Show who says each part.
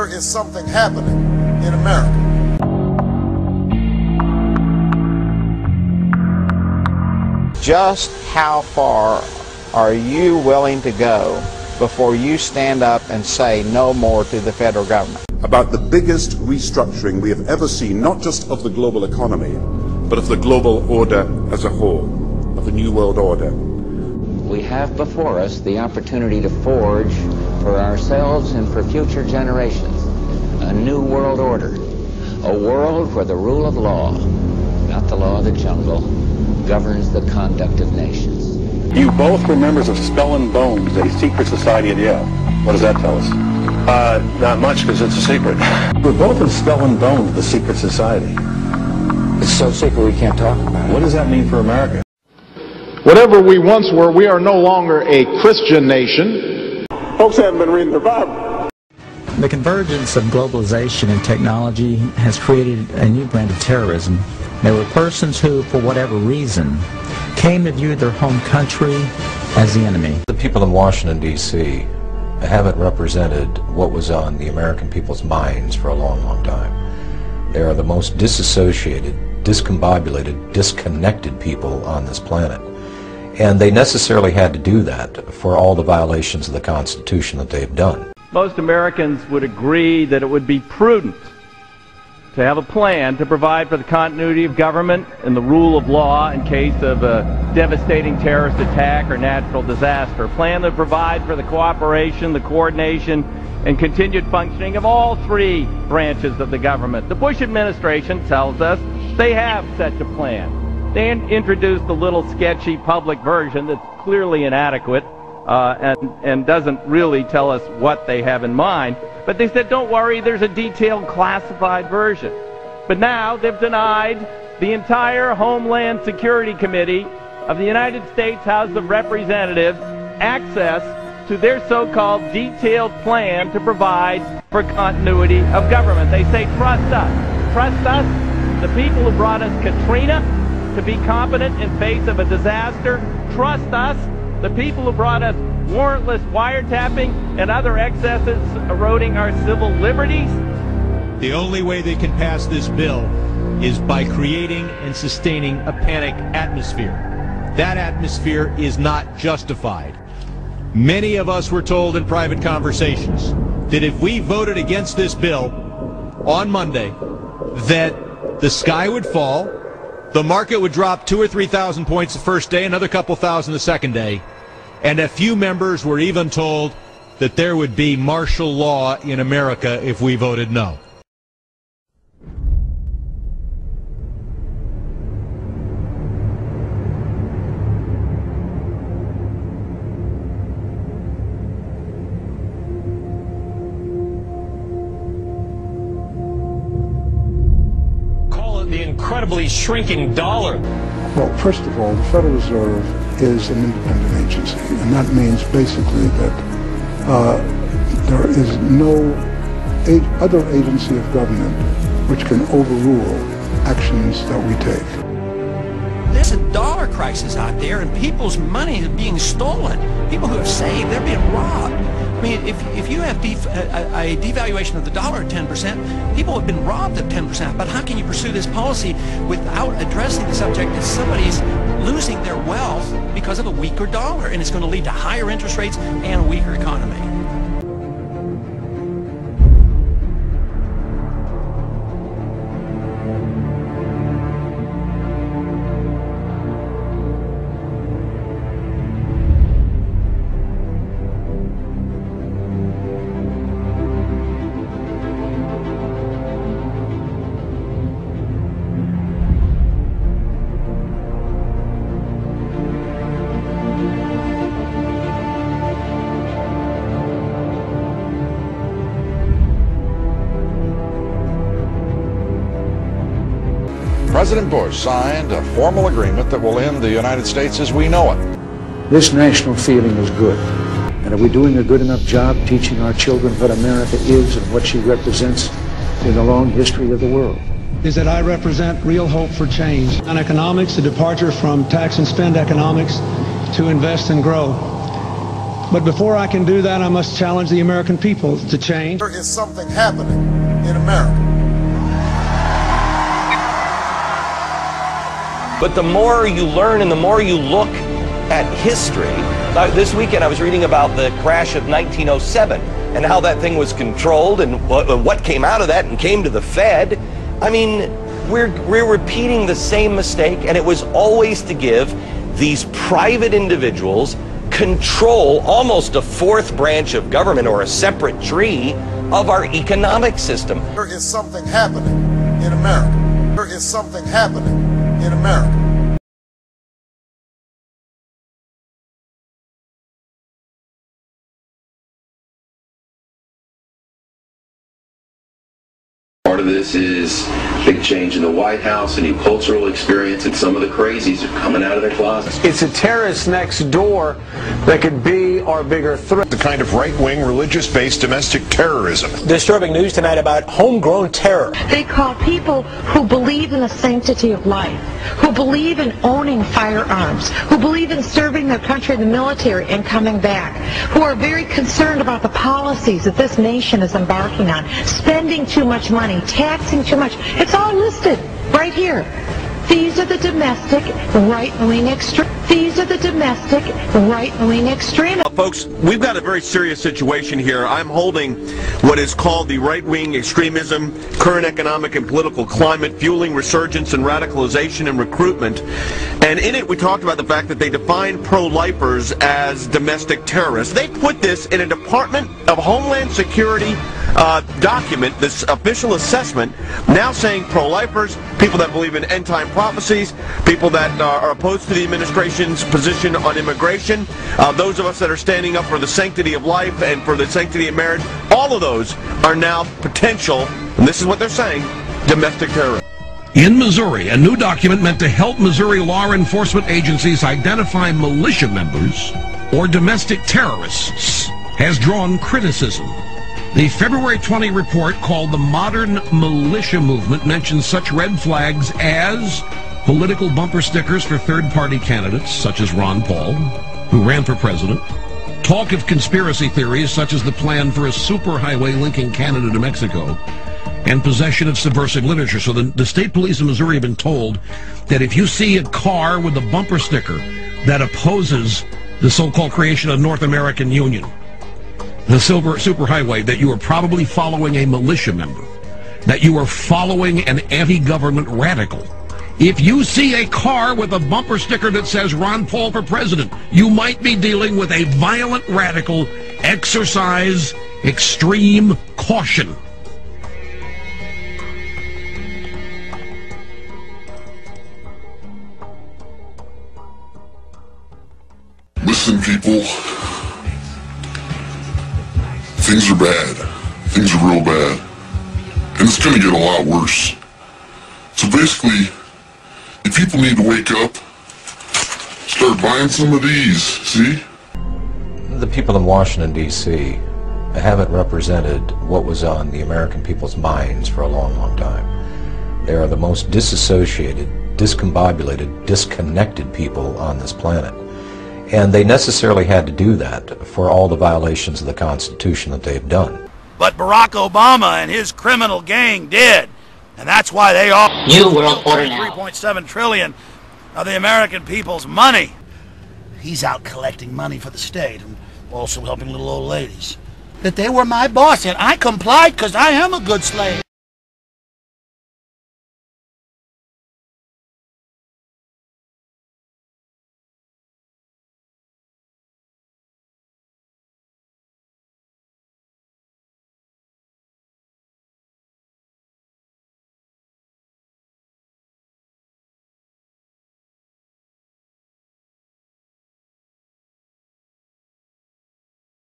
Speaker 1: there is something happening in America.
Speaker 2: Just how far are you willing to go before you stand up and say no more to the federal government?
Speaker 3: About the biggest restructuring we have ever seen, not just of the global economy, but of the global order as a whole, of the New World Order.
Speaker 4: We have before us the opportunity to forge for ourselves and for future generations a new world order, a world where the rule of law, not the law of the jungle, governs the conduct of nations.
Speaker 5: You both were members of Skull and Bones, a secret society at Yale. What does that tell us?
Speaker 6: Not much, because it's a secret.
Speaker 5: We're both in Skull and Bones, the secret society.
Speaker 4: It's so secret we can't talk about it.
Speaker 5: What does that mean for America?
Speaker 7: Whatever we once were, we are no longer a Christian nation.
Speaker 3: Folks haven't been reading the Bible.
Speaker 8: The convergence of globalization and technology has created a new brand of terrorism. There were persons who, for whatever reason, came to view their home country as the enemy.
Speaker 9: The people in Washington, D.C. haven't represented what was on the American people's minds for a long, long time. They are the most disassociated, discombobulated, disconnected people on this planet. And they necessarily had to do that for all the violations of the Constitution that they've done.
Speaker 10: Most Americans would agree that it would be prudent to have a plan to provide for the continuity of government and the rule of law in case of a devastating terrorist attack or natural disaster. A plan that provides for the cooperation, the coordination, and continued functioning of all three branches of the government. The Bush administration tells us they have such a plan. They introduced a little sketchy public version that's clearly inadequate and doesn't really tell us what they have in mind. But they said, don't worry, there's a detailed classified version. But now they've denied the entire Homeland Security Committee of the United States House of Representatives access to their so-called detailed plan to provide for continuity of government. They say, trust us. Trust us, the people who brought us Katrina, to be competent in face of a disaster. Trust us, the people who brought us warrantless wiretapping and other excesses eroding our civil liberties.
Speaker 11: The only way they can pass this bill is by creating and sustaining a panic atmosphere. That atmosphere is not justified. Many of us were told in private conversations that if we voted against this bill on Monday, that the sky would fall, the market would drop 2,000 or 3,000 points the first day, another couple thousand the second day, and a few members were even told that there would be martial law in America if we voted no. Call it the incredibly shrinking dollar.
Speaker 12: Well, first of all, the Federal Reserve is an independent agency, and that means basically that there is no other agency of government which can overrule actions that we take.
Speaker 13: There's a dollar crisis out there, and people's money is being stolen. People who have saved, they're being robbed. I mean, if you have a devaluation of the dollar at 10%, people have been robbed at 10%. But how can you pursue this policy without addressing the subject that somebody's losing their wealth because of a weaker dollar? And it's going to lead to higher interest rates and a weaker economy.
Speaker 14: President Bush signed a formal agreement that will end the United States as we know it.
Speaker 15: This national feeling is good. And are we doing a good enough job teaching our children what America is and what she represents in the long history of the world?
Speaker 16: Is that I represent real hope for change. On economics, a departure from tax and spend economics to invest and grow. But before I can do that, I must challenge the American people to change.
Speaker 1: There is something happening in America.
Speaker 17: But the more you learn and the more you look at history, this weekend I was reading about the crash of 1907 and how that thing was controlled and what came out of that and came to the Fed. I mean, we're repeating the same mistake, and it was always to give these private individuals control, almost a fourth branch of government or a separate tree of our economic system.
Speaker 1: There is something happening in America. There is something happening in America.
Speaker 18: Part of this is big change in the White House, a new cultural experience, and some of the crazies are coming out of their closets.
Speaker 19: It's a terrorist next door that could be our bigger threat.
Speaker 20: The kind of right-wing, religious-based domestic terrorism.
Speaker 19: Disturbing news tonight about homegrown terror.
Speaker 21: They call people who believe in the sanctity of life, who believe in owning firearms, who believe in serving their country in the military and coming back, who are very concerned about the policies that this nation is embarking on, spending too much money, taxing too much. It's all listed right here. These are the domestic right-wing extremists. These are the domestic right-wing extremists.
Speaker 22: Folks, we've got a very serious situation here. I'm holding what is called the right-wing extremism, current economic and political climate, fueling resurgence and radicalization and recruitment. And in it, we talked about the fact that they define pro-lifers as domestic terrorists. They put this in a Department of Homeland Security document, this official assessment, now saying pro-lifers, people that believe in end-time prophecies, people that are opposed to the administration's position on immigration, those of us that are standing up for the sanctity of life and for the sanctity of marriage, all of those are now potential, and this is what they're saying, domestic terrorists.
Speaker 23: In Missouri, a new document meant to help Missouri law enforcement agencies identify militia members or domestic terrorists has drawn criticism. The February 20 report, called the Modern Militia Movement, mentions such red flags as political bumper stickers for third-party candidates, such as Ron Paul, who ran for president, talk of conspiracy theories, such as the plan for a superhighway linking Canada to Mexico, and possession of subversive literature. So the state police of Missouri have been told that if you see a car with a bumper sticker that opposes the so-called creation of North American Union, the superhighway, that you are probably following a militia member, that you are following an anti-government radical. If you see a car with a bumper sticker that says Ron Paul for president, you might be dealing with a violent radical. Exercise extreme caution.
Speaker 24: Listen, people. Things are bad. Things are real bad. And it's going to get a lot worse. So basically, if people need to wake up, start buying some of these, see?
Speaker 9: The people in Washington, D.C. haven't represented what was on the American people's minds for a long, long time. They are the most disassociated, discombobulated, disconnected people on this planet. And they necessarily had to do that for all the violations of the Constitution that they've done.
Speaker 25: But Barack Obama and his criminal gang did. And that's why they all
Speaker 26: New World Order now.
Speaker 25: 3.7 trillion of the American people's money. He's out collecting money for the state and also helping little old ladies. That they were my boss and I complied because I am a good slave.